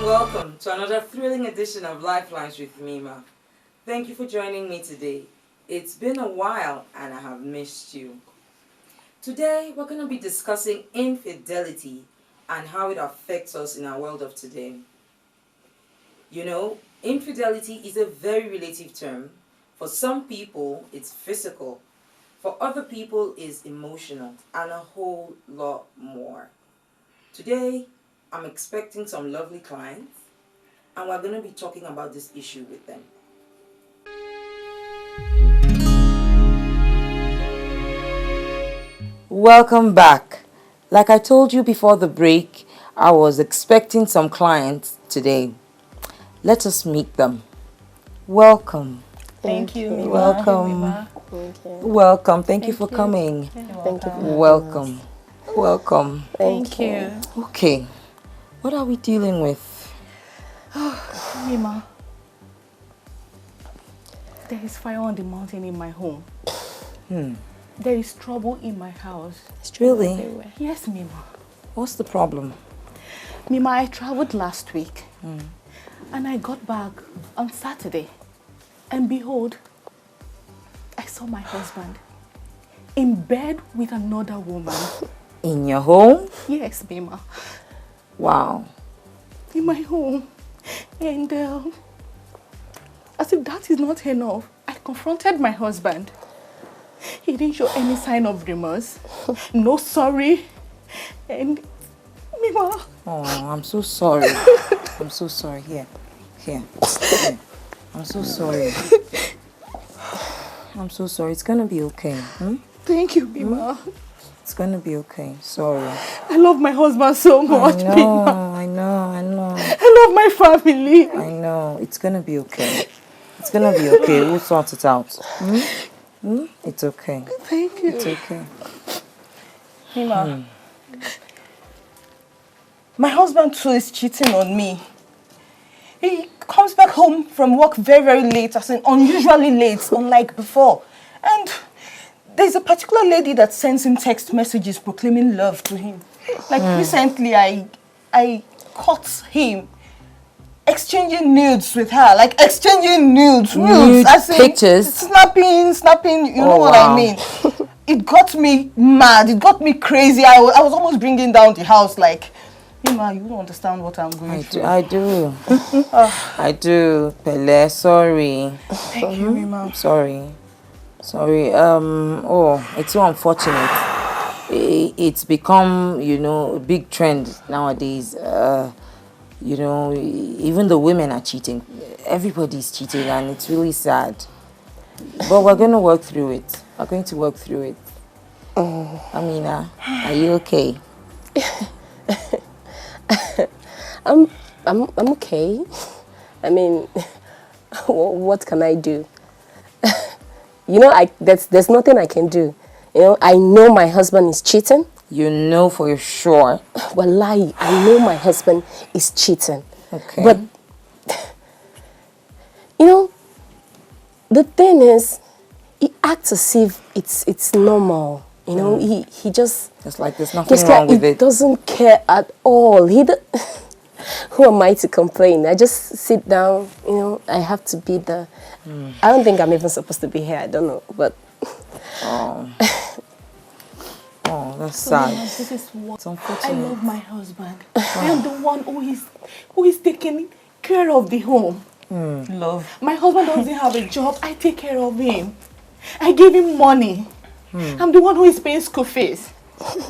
Welcome to another thrilling edition of Lifelines with Mima. Thank you for joining me today. It's been a while and I have missed you. Today we're going to be discussing infidelity and how it affects us in our world of today. You know, infidelity is a very relative term. For some people, it's physical. For other people, it's emotional and a whole lot more. Today, I'm expecting some lovely clients and we're going to be talking about this issue with them. Welcome back. Like I told you before the break, I was expecting some clients today. Let us meet them. Welcome. Thank you, Mima. Welcome. Thank you. Welcome. Thank you for coming. Thank you. Welcome. Welcome. Thank you. Okay. What are we dealing with? Mima, there is fire on the mountain in my home. There is trouble in my house. Really? Everywhere. Yes, Mima. What's the problem? Mima, I traveled last week and I got back on Saturday. And behold, I saw my husband in bed with another woman. In your home? Yes, Mima. Wow. In my home. And as if that is not enough, I confronted my husband. He didn't show any sign of remorse. No sorry. And Mima. Oh, I'm so sorry. I'm so sorry. Here. I'm so sorry. I'm so sorry. It's gonna be okay. Thank you, Mima. It's gonna be okay. Sorry. I love my husband so much, Mima. I know. I love my family. I know. It's gonna be okay. It's gonna be okay. We'll sort it out. It's okay. Thank you. It's okay. Mima, my husband too is cheating on me. He comes back home from work very, very late, as in unusually late, unlike before. And there's a particular lady that sends him text messages proclaiming love to him. Like recently, I caught him exchanging nudes with her, like exchanging nudes, as in pictures, snapping. You know what I mean? It got me mad. It got me crazy. I was almost bringing down the house. Like, Mima, you don't understand what I'm going through. I do. I do. Pele, sorry. Thank you, Mima. Sorry. Oh, it's so unfortunate. It's become, a big trend nowadays. Even the women are cheating. Everybody's cheating and it's really sad. But we're going to work through it. We're going to work through it. Amina, are you okay? I'm okay. I mean, what can I do? There's nothing I can do. I know my husband is cheating. You know for sure. Wallahi, I know my husband is cheating. Okay. But the thing is, he acts as if it's normal. He just... It's like there's nothing wrong with it. He doesn't care at all. Who am I to complain? I just sit down, I have to be the... I don't think I'm even supposed to be here. I don't know, but... Oh, that's sad. This is what It's unfortunate. I love my husband. I am the one who is taking care of the home. Love. My husband doesn't have a job. I take care of him. I give him money. I'm the one who is paying school fees.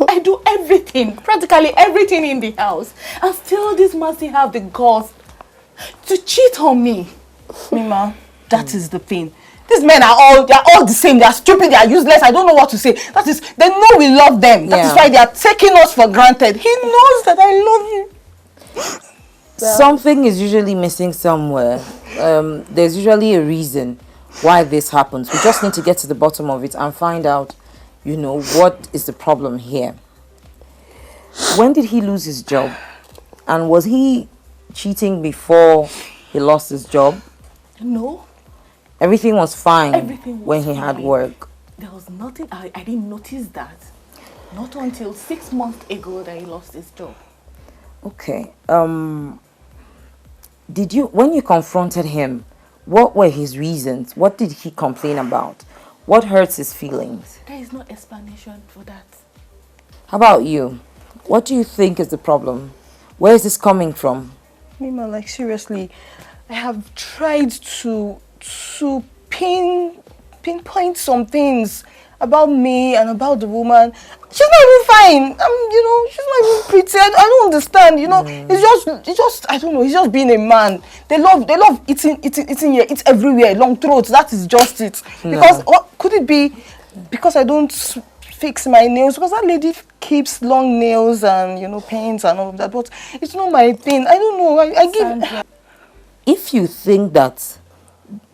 I do everything, practically everything in the house. And still this man still have the guts to cheat on me. Mima, that is the thing. These men they're all the same. They are stupid, they are useless. I don't know what to say. That is, they know we love them. That is why they are taking us for granted. He knows that I love him. Something is usually missing somewhere. There's usually a reason why this happens. We just need to get to the bottom of it and find out, what is the problem here. When did he lose his job? And was he cheating before he lost his job? No. Everything was fine when he had work. There was nothing, I didn't notice that. Not until 6 months ago that he lost his job. Okay. when you confronted him, what were his reasons? What did he complain about? What hurts his feelings? There is no explanation for that. How about you? What do you think is the problem? Where is this coming from? Mima, like seriously, I have tried to pinpoint some things about me and about the woman. She's not even fine. She's not even pretty. I don't understand. It's just I don't know. He's just being a man. They love eating here, eat everywhere, long throats. That is just it. No. Because what could it be? Because I don't fix my nails, because that lady keeps long nails and paints and all of that, but it's not my thing. I don't know. I give. If you think that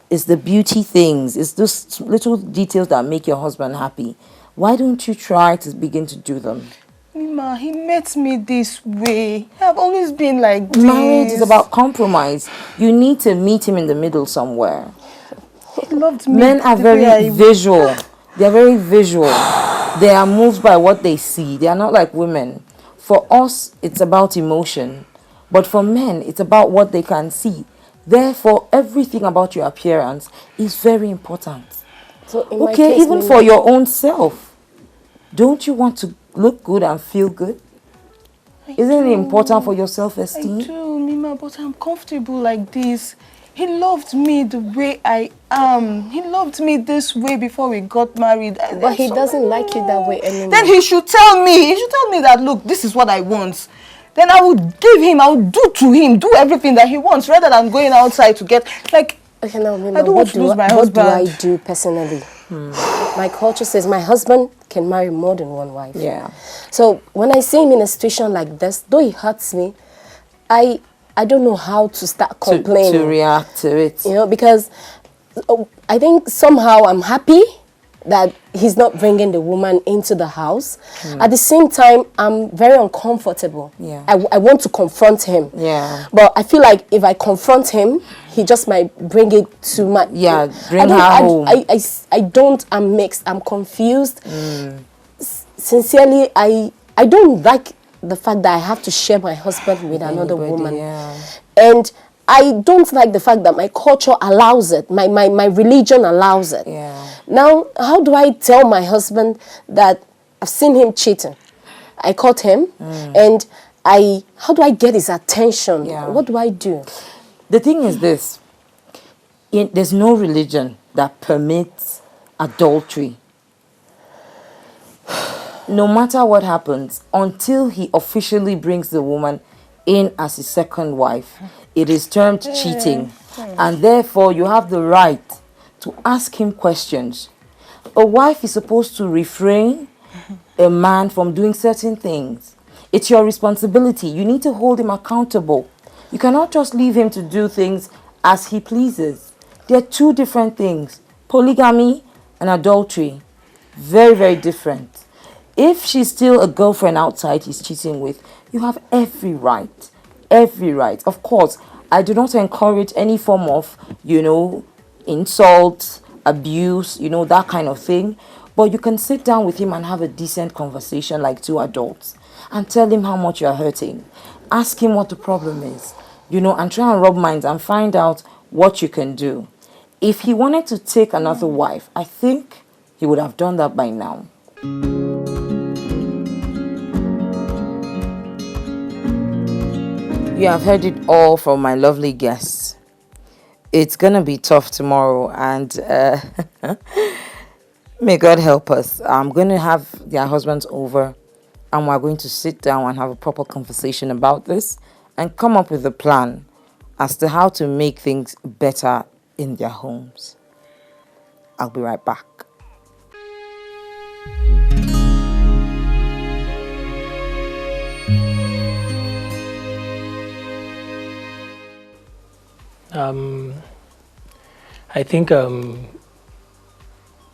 it's the beauty things, it's those little details that make your husband happy, why don't you try to begin to do them? Mima, he met me this way. I've always been like this. Marriage is about compromise. You need to meet him in the middle somewhere. He loved me. Men are very visual. They're very visual. They are moved by what they see. They are not like women. For us, it's about emotion. But for men, it's about what they can see. Therefore, everything about your appearance is very important. So in my case, even for your own self. Don't you want to look good and feel good? Isn't it important for your self-esteem? I do, Mima, but I'm comfortable like this. He loved me the way I am. He loved me this way before we got married. But he doesn't like you that way anymore. Then he should tell me. He should tell me that, look, this is what I want. Then I would give him, I would do to him, do everything that he wants, rather than going outside to get, like, okay, now, Mima, I don't want to lose my husband. What do I do personally? My culture says my husband can marry more than one wife. Yeah. So when I see him in a situation like this, though it hurts me, I don't know how to start complaining. To react to it. Because I think somehow I'm happy that he's not bringing the woman into the house. At the same time, I'm very uncomfortable. Yeah. I want to confront him. Yeah. But I feel like if I confront him, he just might bring it to my... Yeah, bring her home. I'm mixed. I'm confused. Sincerely, I don't like the fact that I have to share my husband with another woman. Yeah. And I don't like the fact that my culture allows it, my religion allows it. Yeah. Now, how do I tell my husband that I've seen him cheating? I caught him, and how do I get his attention? Yeah. What do I do? The thing is this, there's no religion that permits adultery. No matter what happens, until he officially brings the woman in as his second wife, it is termed cheating. And therefore, you have the right to ask him questions. A wife is supposed to refrain a man from doing certain things. It's your responsibility. You need to hold him accountable. You cannot just leave him to do things as he pleases. They're two different things. Polygamy and adultery. Very, very different. If she's still a girlfriend outside he's cheating with, you have every right. Every right. Of course, I do not encourage any form of, insult, abuse, that kind of thing. But you can sit down with him and have a decent conversation like two adults and tell him how much you're hurting. Ask him what the problem is, and try and rub minds and find out what you can do. If he wanted to take another wife, I think he would have done that by now. You have heard it all from my lovely guests. It's going to be tough tomorrow, and may God help us. I'm going to have their husbands over, and we're going to sit down and have a proper conversation about this and come up with a plan as to how to make things better in their homes. I'll be right back. I think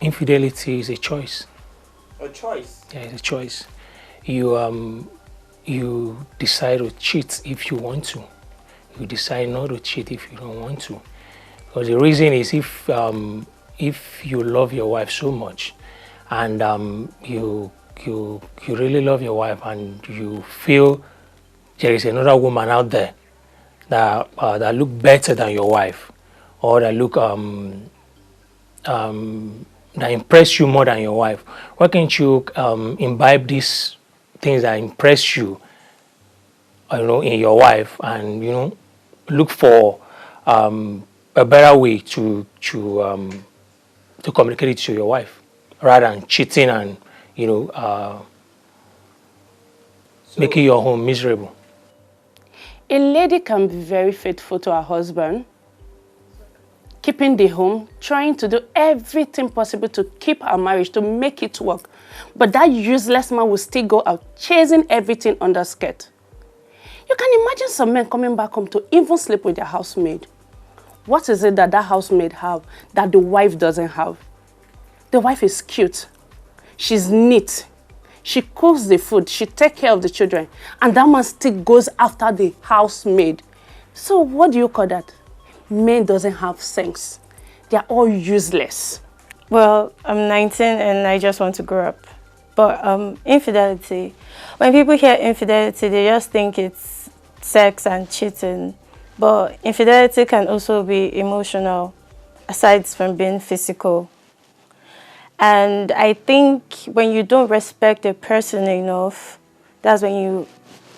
infidelity is a choice. A choice? Yeah, it's a choice. You decide to cheat if you want to. You decide not to cheat if you don't want to. Because the reason is if you love your wife so much, and you really love your wife, and you feel there is another woman out there that look better than your wife, or that look that impress you more than your wife? Why can't you imbibe these things that impress you, in your wife, and look for a better way to communicate it to your wife, rather than cheating and making your home miserable? A lady can be very faithful to her husband, keeping the home, trying to do everything possible to keep her marriage, to make it work. But that useless man will still go out chasing everything under skirt. You can imagine some men coming back home to even sleep with their housemaid. What is it that housemaid have that the wife doesn't have? The wife is cute. She's neat. She cooks the food. She takes care of the children. And that man still goes after the housemaid. So what do you call that? Men doesn't have sense. They're all useless. Well, I'm 19 and I just want to grow up. But infidelity, when people hear infidelity, they just think it's sex and cheating. But infidelity can also be emotional, aside from being physical. And I think when you don't respect a person enough, that's when you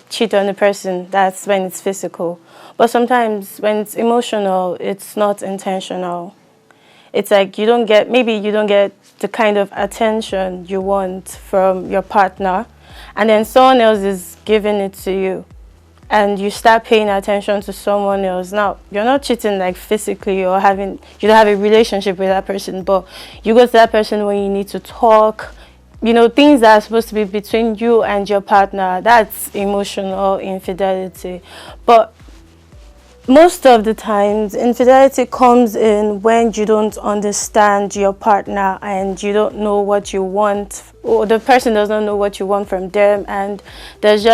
cheat on the person. That's when it's physical. But sometimes when it's emotional, it's not intentional. It's like maybe you don't get the kind of attention you want from your partner, and then someone else is giving it to you. And you start paying attention to someone else. Now, you're not cheating like physically or you don't have a relationship with that person, but you go to that person when you need to talk, things that are supposed to be between you and your partner. That's emotional infidelity. But most of the times, infidelity comes in when you don't understand your partner and you don't know what you want, or the person does not know what you want from them, and there's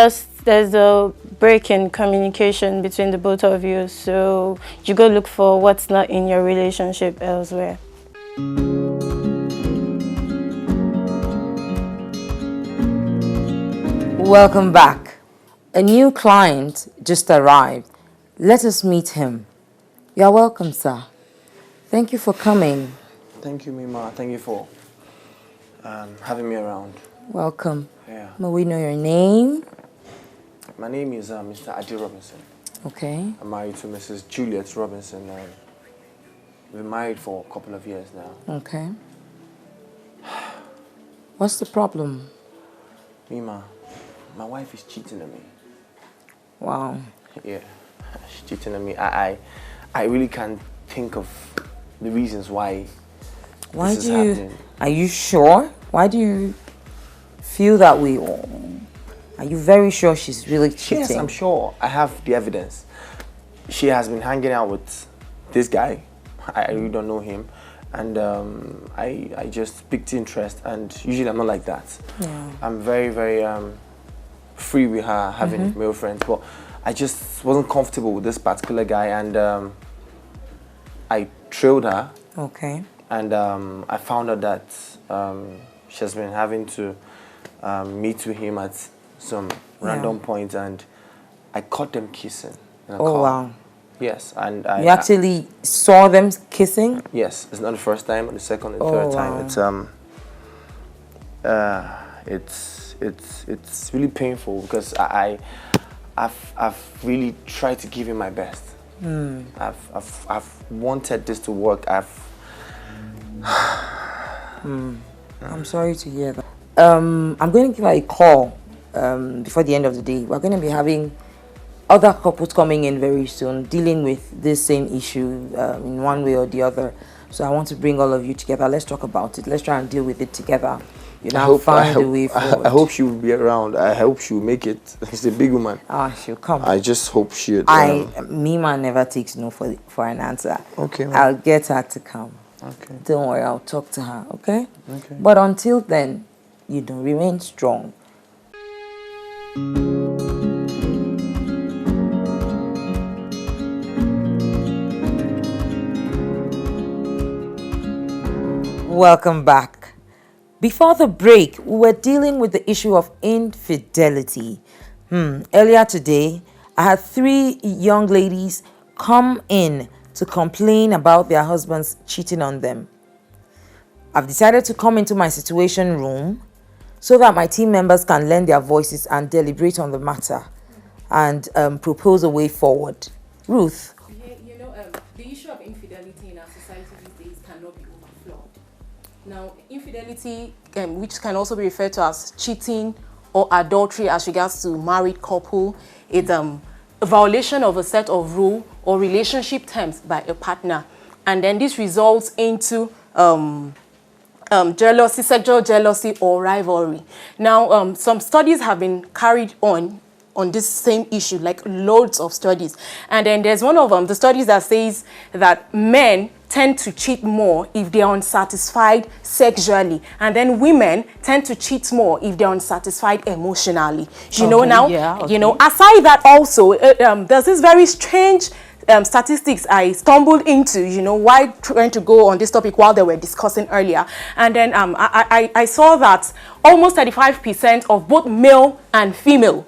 a break in communication between the both of you, so you go look for what's not in your relationship elsewhere. Welcome back. A new client just arrived. Let us meet him. You're welcome, sir. Thank you for coming. Thank you, Mima. Thank you for having me around. Welcome. Yeah. May we know your name? My name is Mr. Adi Robinson. Okay. I'm married to Mrs. Juliet Robinson. We've been married for a couple of years now. Okay. What's the problem? Mima, my wife is cheating on me. Wow. Yeah, she's cheating on me. I really can't think of the reasons why this is happening. Are you sure? Why do you feel that way? Are you very sure she's really cheating? Yes, I'm sure. I have the evidence. She has been hanging out with this guy. I really don't know him. And I just picked interest, and usually I'm not like that. Yeah. I'm very, very free with her having male friends, but I just wasn't comfortable with this particular guy, and I trailed her. Okay. And I found out that she has been having to meet with him at some random point, and I caught them kissing in a car. Oh, wow. Yes, and you actually saw them kissing? Yes, it's not the first time, but the second and third time. It's really painful because I've really tried to give him my best. I've wanted this to work. I'm sorry to hear that. I'm going to give her a call before the end of the day. We're going to be having other couples coming in very soon, dealing with this same issue in one way or the other. So I want to bring all of you together. Let's talk about it. Let's try and deal with it together. Find a way forward. I hope she will be around. I hope she will make it. She's a big woman. She'll come. I just hope she. Mima never takes no for an answer. Okay. Man. I'll get her to come. Okay. Don't worry, I'll talk to her. Okay. Okay. But until then, remain strong. Welcome back. Before the break, we were dealing with the issue of infidelity. Earlier today, I had 3 young ladies come in to complain about their husbands cheating on them. I've decided to come into my situation room so that my team members can lend their voices and deliberate on the matter and propose a way forward. Ruth. The issue of infidelity in our society these days cannot be overflowed. Now, infidelity, which can also be referred to as cheating or adultery as regards to married couple, is a violation of a set of rule or relationship terms by a partner. And then this results into jealousy, sexual jealousy or rivalry. Now, some studies have been carried on this same issue, like loads of studies. And then there's one of the studies that says that men tend to cheat more if they're unsatisfied sexually, and then women tend to cheat more if they're unsatisfied emotionally. You know, aside that also, there's this very strange statistics I stumbled into, while trying to go on this topic while they were discussing earlier. And then I saw that almost 35% of both male and female,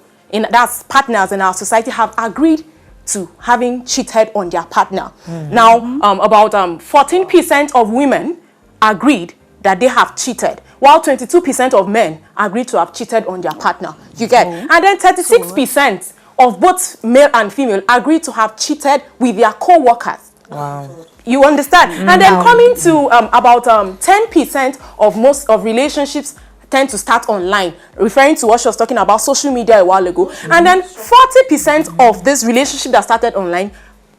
that's partners in our society, have agreed to having cheated on their partner. Now, about 14% of women agreed that they have cheated, while 22% of men agreed to have cheated on their partner. You get? And then 36% of both male and female agreed to have cheated with their co-workers. Wow. You understand? And then coming to about 10% of most of relationships tend to start online, referring to what she was talking about, social media a while ago. And then 40% of this relationship that started online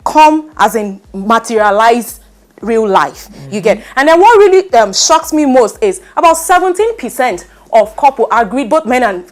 come as in materialized real life. You get? And then what really shocks me most is about 17% of couple agreed, both men and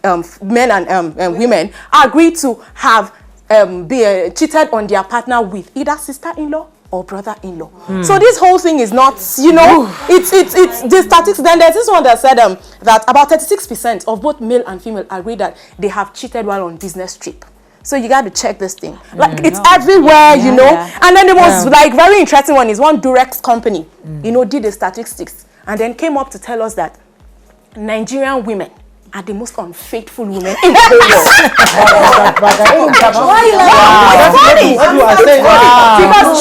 women agreed to have cheated on their partner with either sister-in-law or brother-in-law. So this whole thing is not, it's the statistics. Then there's this one that said that about 36% of both male and female agree that they have cheated while on business trip. So you got to check this thing. Like it's everywhere, And then there was like very interesting one is one Durex company, did the statistics and then came up to tell us that Nigerian women are the most unfaithful women in the whole world. Why you Because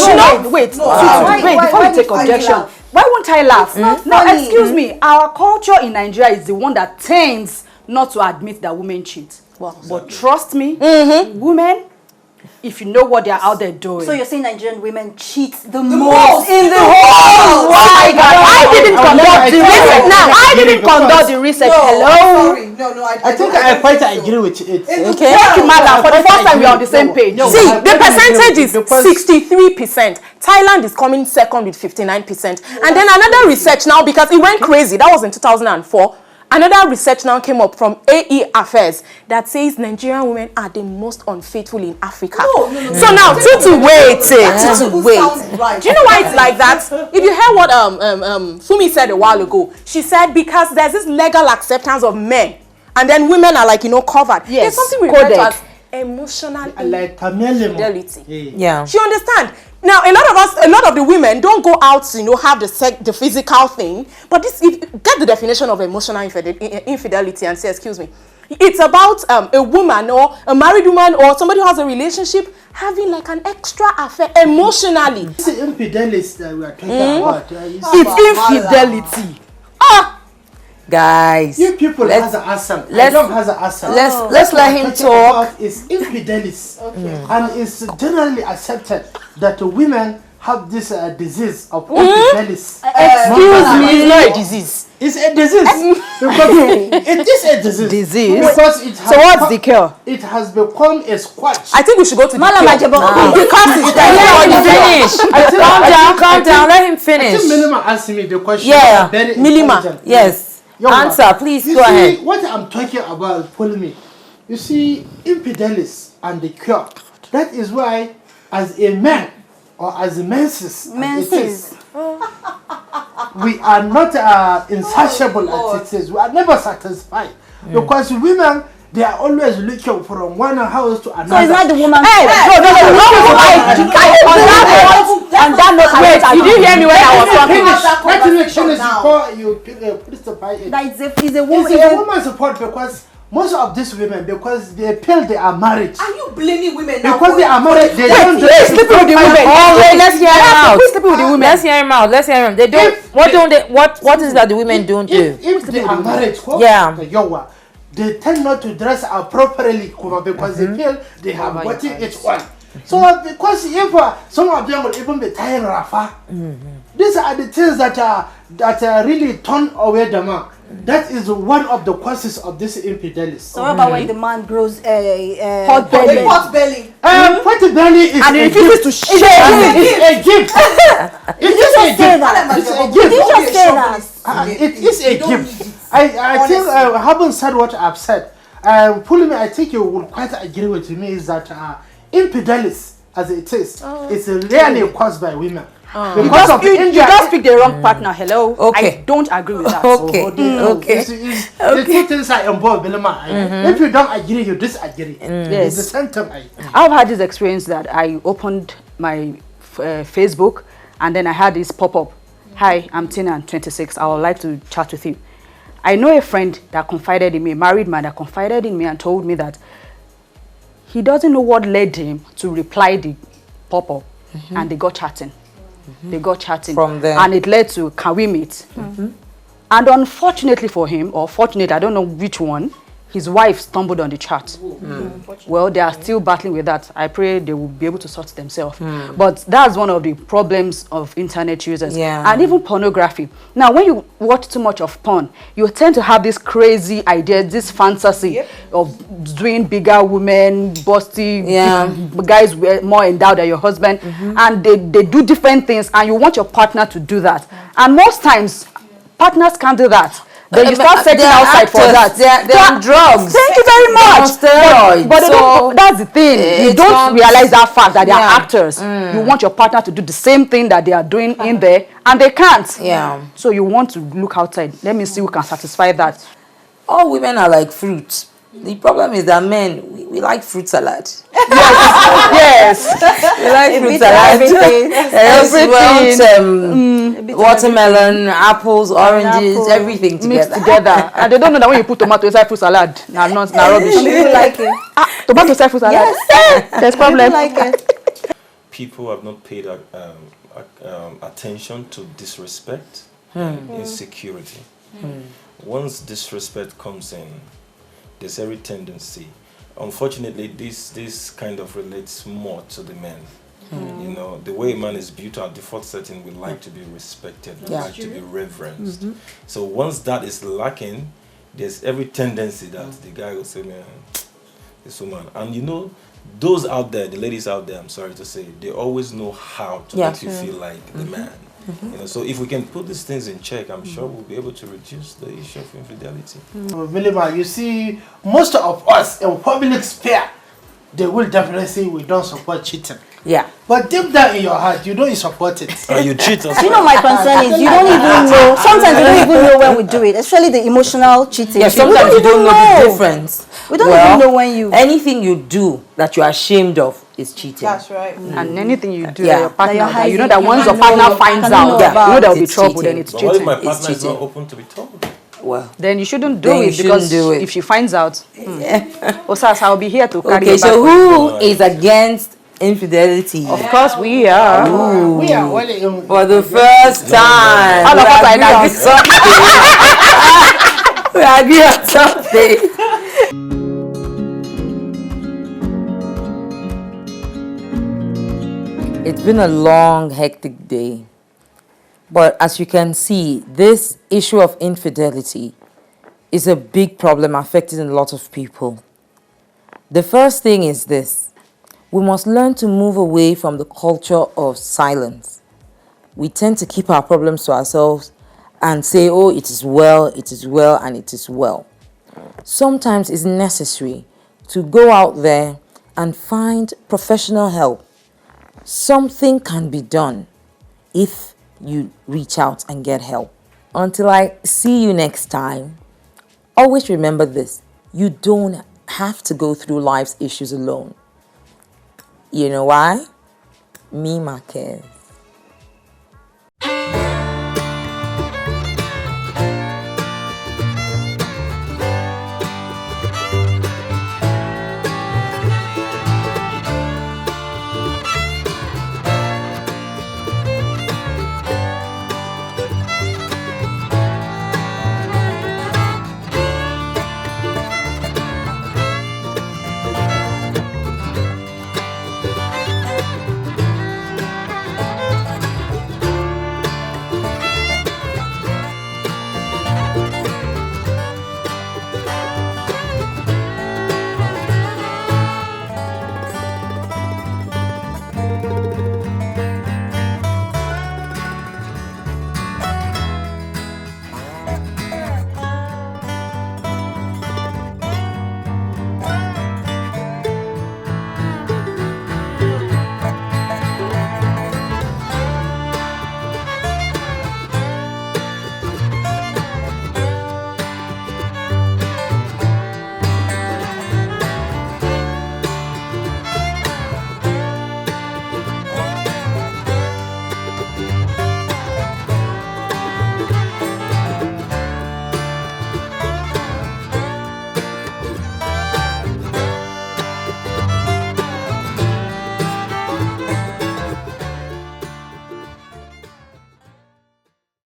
before you take objection, why won't I laugh? No, excuse me. Our culture in Nigeria is the one that tends not to admit that women cheat. But trust me, women, if you know what they're out there doing. So you're saying Nigerian women cheat the most in the whole world. I didn't conduct the research. Hello. Sorry. No, I think I quite agree with it. Okay. Thank you, madam. For the first time, we're on the same page. See, the percentage is 63%. Thailand is coming second with 59%. And then another research now, because it went crazy, that was in 2004. Another research now came up from AE Affairs that says Nigerian women are the most unfaithful in Africa. So now, wait. Do you know why it's like that? If you heard what Fumi said a while ago, she said because there's this legal acceptance of men, and then women are like, covered. Yes, there's something we refer to as emotional infidelity. Yeah. She understand. Now, a lot of the women don't go out to, have the physical thing. But get the definition of emotional infidelity and say, excuse me. It's about a woman or a married woman or somebody who has a relationship having like an extra affair emotionally. It's infidelity that we are talking about. It's infidelity. Guys, You people has an accent. let's let him talk. It's infidelity, and it's generally accepted that women have this disease of infidelity. Excuse me, it's not a disease. It's a disease because it is a disease. Because it has So what's the cure? It has become a squatch. I think we should go to the cure. Because it's calm down. Let him I finish. think Mima asked me the question. Yeah, Very Mima. intelligent. Yes. Answer, please. You Go see, ahead. what I'm talking about, follow me. You see, infidelity and the cure. That is why, as a man or as a menses, we are not insatiable as it is. We are never satisfied because women. They are always looking from one house to another. So it's not the woman's Wait, you didn't hear me when I was talking. Let me finish before you put the pie in. That is a woman. It's a woman's support because most of these women, because they feel they are married. Are you blaming women now? Because they are married, they don't do Wait, sleeping with the women. Oh wait, let's hear him out. Who's sleeping with the women? Let's hear him out. Let's hear him. They don't. What don't they? What is that the women don't do? If they are married, Yeah. they tend not to dress appropriately because they feel they have gotten it all. So because if some of them will even be tying rafa, these are the things that are really turn away the man. That is one of the causes of this infidelity. So what about when the man grows Pot belly. Pot belly is And he a refuses gift. to share. It's a gift. It is a gift. It's a gift. It is a gift. I think I haven't said what I've said. Pulumi, I think you will quite agree with me is that infidelity, as it is rarely caused by women. Because of You just pick the wrong partner. Hello. Okay. I don't agree with that. Okay. Okay. The two things are involved, Belema. If you don't agree, you disagree. It's the same thing. I've had this experience that I opened my Facebook and then I had this pop-up. Hi, I'm Tina, I'm 26. I would like to chat with you. I know a friend that confided in me, a married man that confided in me and told me that he doesn't know what led him to reply the pop-up and they got chatting. They got chatting From there. and it led to can we meet? And unfortunately for him, or fortunate, I don't know which one, his wife stumbled on the chat. Well, they are still battling with that. I pray they will be able to sort themselves. But that's one of the problems of internet users. And even pornography. Now, when you watch too much of porn, you tend to have this crazy idea, this fantasy of doing bigger women, busty guys more endowed than your husband. And they do different things and you want your partner to do that. And most times, partners can't do that. Then you start setting outside for that. They're on drugs. Thank you very much. Steroids. But so that's the thing. You don't realize that fact that they are actors. You want your partner to do the same thing that they are doing in there, and they can't. So you want to look outside. Let me see who can satisfy that. All women are like fruits. The problem is that men, we like fruit salad. Yes. We like fruit salad. Everything. Watermelon, apples, oranges, everything together. Mixed together. And they don't know that when you put tomato inside fruit salad, now rubbish. People like it. Tomato inside fruit salad. Yes. There's problem. Like it. People have not paid attention to disrespect and insecurity. Once disrespect comes in, there's every tendency. Unfortunately, this kind of relates more to the men. You know, the way a man is built, our default setting, we like to be respected, we like to be reverenced. So once that is lacking, there's every tendency that the guy will say, man, this woman. And you know, those out there, the ladies out there, I'm sorry to say, they always know how to make you feel like the man. You know, so if we can put these things in check, I'm sure we'll be able to reduce the issue of infidelity. Mima, you see, most of us in public sphere, they will definitely say we don't support cheating. But deep down in your heart, you know you support it. You cheat as well. You know, my concern is you don't even know. Sometimes you don't even know when we do it, especially the emotional cheating. Sometimes you don't know the difference. We don't even know when you. Anything you do that you're ashamed of is cheating. That's right. And anything you do, Yeah. your partner, That you're you know that hiding, once you your partner know finds about. out, you know there will be It's trouble. cheating. Then it's But what if cheating. my It's partner is not cheating. open to be told? Well, Then you shouldn't do Then you it because shouldn't do it. if she finds out, Osas, I'll be here to carry okay, you back. so who is against infidelity? Of course we are. We are only in, For the first time. All of us are in agree on agreement. something. We agree on something. It's been a long, hectic day. But as you can see, this issue of infidelity is a big problem affecting a lot of people. The first thing is this. We must learn to move away from the culture of silence. We tend to keep our problems to ourselves and say, oh, it is well, and it is well. Sometimes it's necessary to go out there and find professional help. Something can be done if you reach out and get help. Until I see you next time, always remember this. You don't have to go through life's issues alone. You know why? Mima cares.